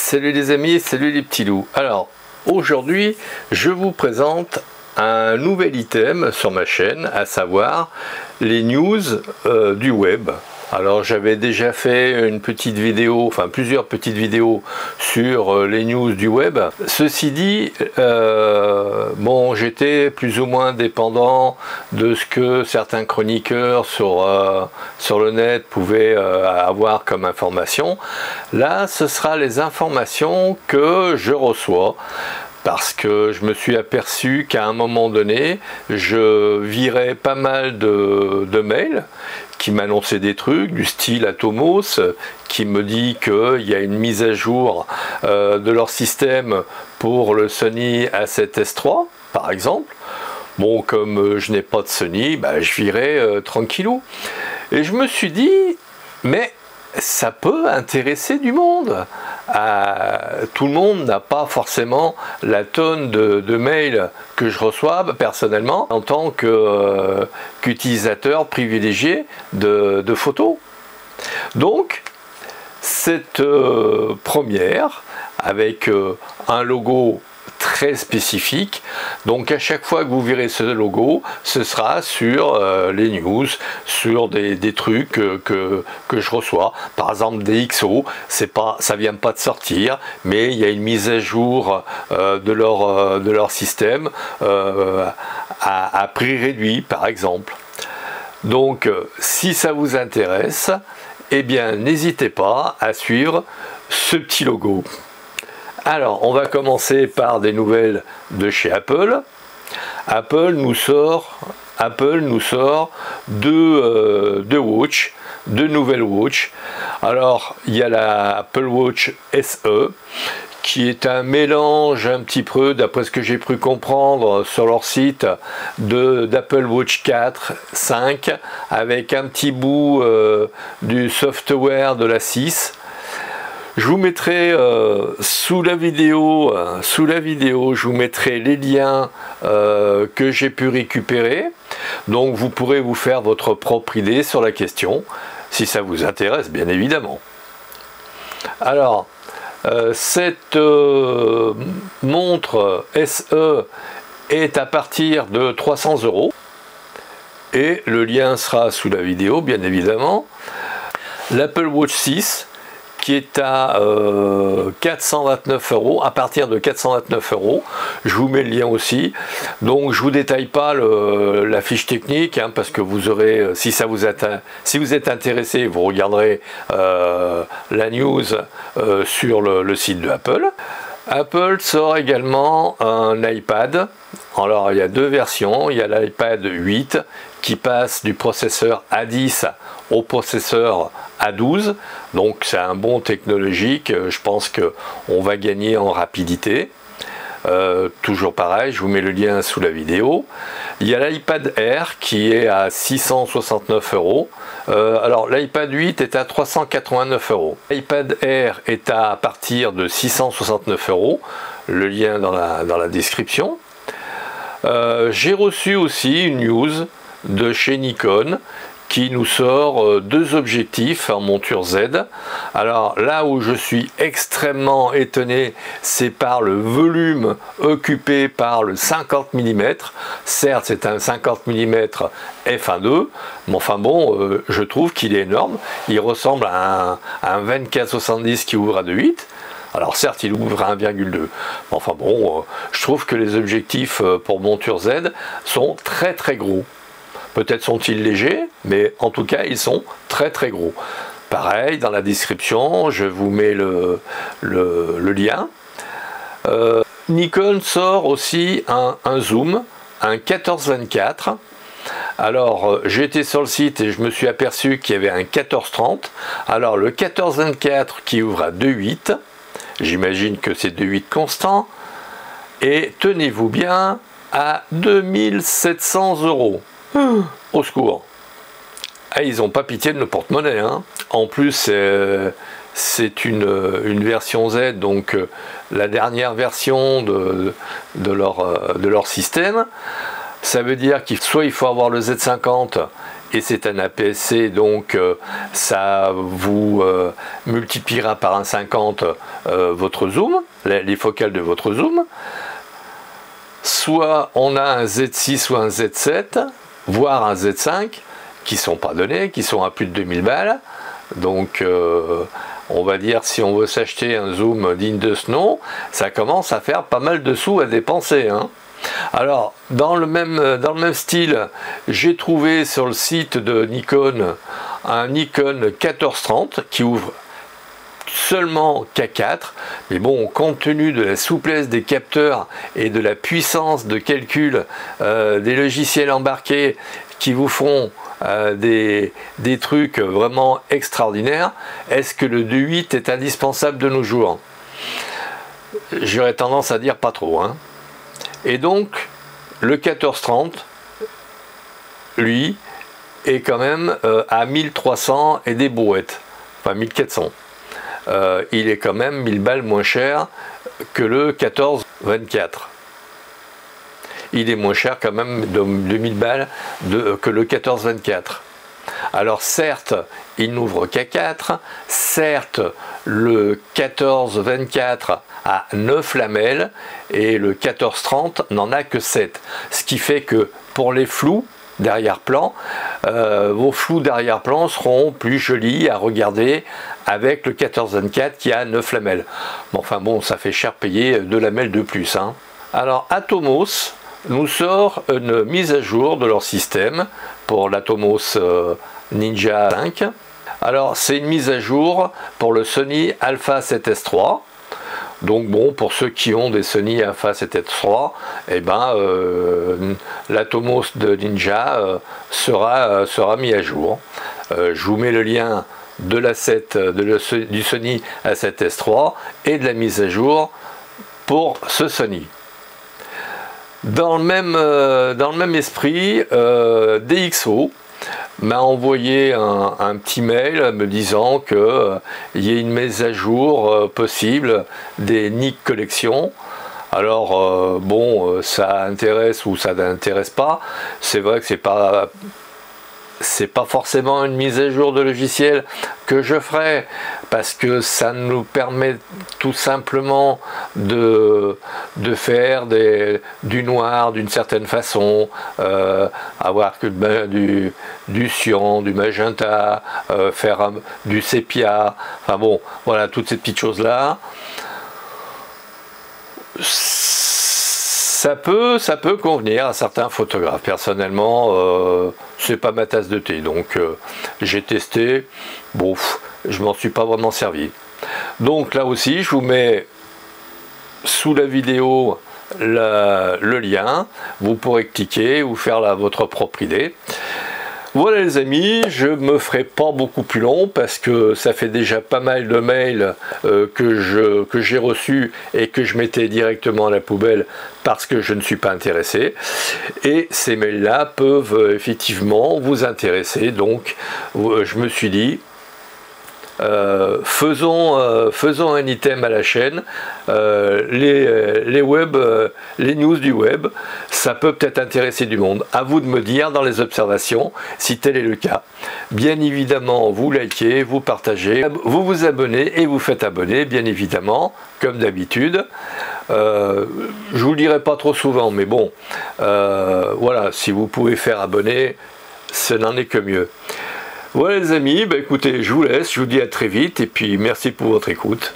Salut les amis, salut les petits loups. Alors aujourd'hui je vous présente un nouvel item sur ma chaîne, à savoir les news du web. Alors j'avais déjà fait une petite vidéo, enfin plusieurs petites vidéos sur les news du web. Ceci dit, bon, j'étais plus ou moins dépendant de ce que certains chroniqueurs sur le net pouvaient avoir comme information. Là, ce sera les informations que je reçois. Parce que je me suis aperçu qu'à un moment donné, je virais pas mal de mails qui m'annonçaient des trucs du style Atomos, qui me dit qu'il y a une mise à jour de leur système pour le Sony A7S III, par exemple. Bon, comme je n'ai pas de Sony, bah, je virais tranquillou. Et je me suis dit, mais ça peut intéresser du monde. Tout le monde n'a pas forcément la tonne de mails que je reçois personnellement en tant qu'utilisateur privilégié de photos. Donc cette première avec un logo très spécifique, donc à chaque fois que vous verrez ce logo, ce sera sur les news, sur des trucs que je reçois, par exemple des XO, ça vient pas de sortir, mais il y a une mise à jour de leur système à prix réduit par exemple. Donc si ça vous intéresse, eh bien n'hésitez pas à suivre ce petit logo. Alors, on va commencer par des nouvelles de chez Apple. Apple nous sort deux watch, deux nouvelles watch. Alors, il y a la Apple Watch SE, qui est un mélange un petit peu, d'après ce que j'ai pu comprendre sur leur site, d'Apple Watch 4, 5, avec un petit bout du software de la 6. Je vous mettrai sous la vidéo, je vous mettrai les liens que j'ai pu récupérer. Donc vous pourrez vous faire votre propre idée sur la question, si ça vous intéresse, bien évidemment. Alors, cette montre SE est à partir de 300 € et le lien sera sous la vidéo, bien évidemment. L'Apple Watch 6, qui est à 429 €, à partir de 429 €. Je vous mets le lien aussi. Donc je vous détaille pas la fiche technique, hein, parce que vous aurez, si vous êtes intéressé, vous regarderez la news sur le site de Apple. Apple sort également un iPad. Alors il y a deux versions, il y a l'iPad 8 qui passe du processeur A10 au processeur A12, donc c'est un bond technologique, je pense qu'on va gagner en rapidité. Toujours pareil, je vous mets le lien sous la vidéo. Il y a l'iPad Air qui est à 669 €. Alors l'iPad 8 est à 389 €. L'iPad Air est à partir de 669 €. Le lien dans la description. J'ai reçu aussi une news de chez Nikon qui nous sort deux objectifs en monture Z. Alors là où je suis extrêmement étonné, c'est par le volume occupé par le 50 mm. Certes, c'est un 50 mm f1.2, mais enfin bon, je trouve qu'il est énorme. Il ressemble à un 24-70 qui ouvre à 2.8. Alors certes, il ouvre à 1,2. Enfin bon, je trouve que les objectifs pour monture Z sont très très gros. Peut-être sont-ils légers, mais en tout cas, ils sont très très gros. Pareil, dans la description, je vous mets le lien. Nikon sort aussi un zoom, un 14-24. Alors, j'ai été sur le site et je me suis aperçu qu'il y avait un 14-30. Alors, le 14-24 qui ouvre à 2.8, j'imagine que c'est 2.8 constant. Et tenez-vous bien, à 2700 €. Au secours. Ah, ils n'ont pas pitié de nos porte-monnaie, hein. En plus, c'est une version Z, donc la dernière version de leur système. Ça veut dire qu'il faut avoir le Z50 et c'est un APS-C, donc ça vous multipliera par 1,50 votre zoom, les focales de votre zoom. Soit on a un Z6 ou un Z7, voire un Z5, qui sont pas donnés, qui sont à plus de 2000 balles. Donc on va dire, si on veut s'acheter un zoom digne de ce nom, ça commence à faire pas mal de sous à dépenser, hein. Alors, dans le même style, j'ai trouvé sur le site de Nikon un Nikon 1430 qui ouvre seulement K4, mais bon, compte tenu de la souplesse des capteurs et de la puissance de calcul des logiciels embarqués qui vous font des trucs vraiment extraordinaires, est-ce que le 2.8 est indispensable de nos jours? J'aurais tendance à dire pas trop, hein. Et donc, le 1430, lui, est quand même à 1300 et des brouettes, enfin 1400. Il est quand même 1000 balles moins cher que le 14-24. Il est moins cher quand même de 2000 balles que le 14-24. Alors certes, il n'ouvre qu'à 4, certes le 14-24 a 9 lamelles et le 14-30 n'en a que 7. Ce qui fait que pour les flous d'arrière-plan, vos flous d'arrière-plan seront plus jolis à regarder avec le 14-24 qui a 9 lamelles. Bon, enfin bon, ça fait cher payer 2 lamelles de plus, hein. Alors Atomos nous sort une mise à jour de leur système pour l'Atomos Ninja 5. Alors c'est une mise à jour pour le Sony Alpha 7S III. Donc bon, pour ceux qui ont des Sony Alpha 7S III, eh ben, l'Atomos de Ninja sera mis à jour. Je vous mets le lien de du Sony A7S III et de la mise à jour pour ce Sony. Dans le même esprit, DxO m'a envoyé un petit mail me disant qu'il y a une mise à jour possible des Nik Collection. Alors bon, ça intéresse ou ça n'intéresse pas. C'est vrai que c'est pas forcément une mise à jour de logiciel que je ferai, parce que ça nous permet tout simplement de faire du noir d'une certaine façon, avoir que du cyan, du magenta, faire du sépia, enfin bon, voilà, toutes ces petites choses là. Ça peut convenir à certains photographes. Personnellement, c'est pas ma tasse de thé, donc j'ai testé. Bon, je m'en suis pas vraiment servi. Donc là aussi, je vous mets sous la vidéo le lien. Vous pourrez cliquer ou faire votre propre idée. Voilà les amis, je me ferai pas beaucoup plus long parce que ça fait déjà pas mal de mails que j'ai reçus et que je mettais directement à la poubelle parce que je ne suis pas intéressé. Et ces mails-là peuvent effectivement vous intéresser. Donc je me suis dit, faisons un item à la chaîne, les news du web, ça peut peut-être intéresser du monde. À vous de me dire dans les observations si tel est le cas. Bien évidemment, vous likez, vous partagez, vous vous abonnez et vous faites abonner, bien évidemment, comme d'habitude. Je vous le dirai pas trop souvent, mais bon, voilà, si vous pouvez faire abonner, ce n'en est que mieux. Voilà les amis, bah écoutez, je vous laisse, je vous dis à très vite et puis merci pour votre écoute.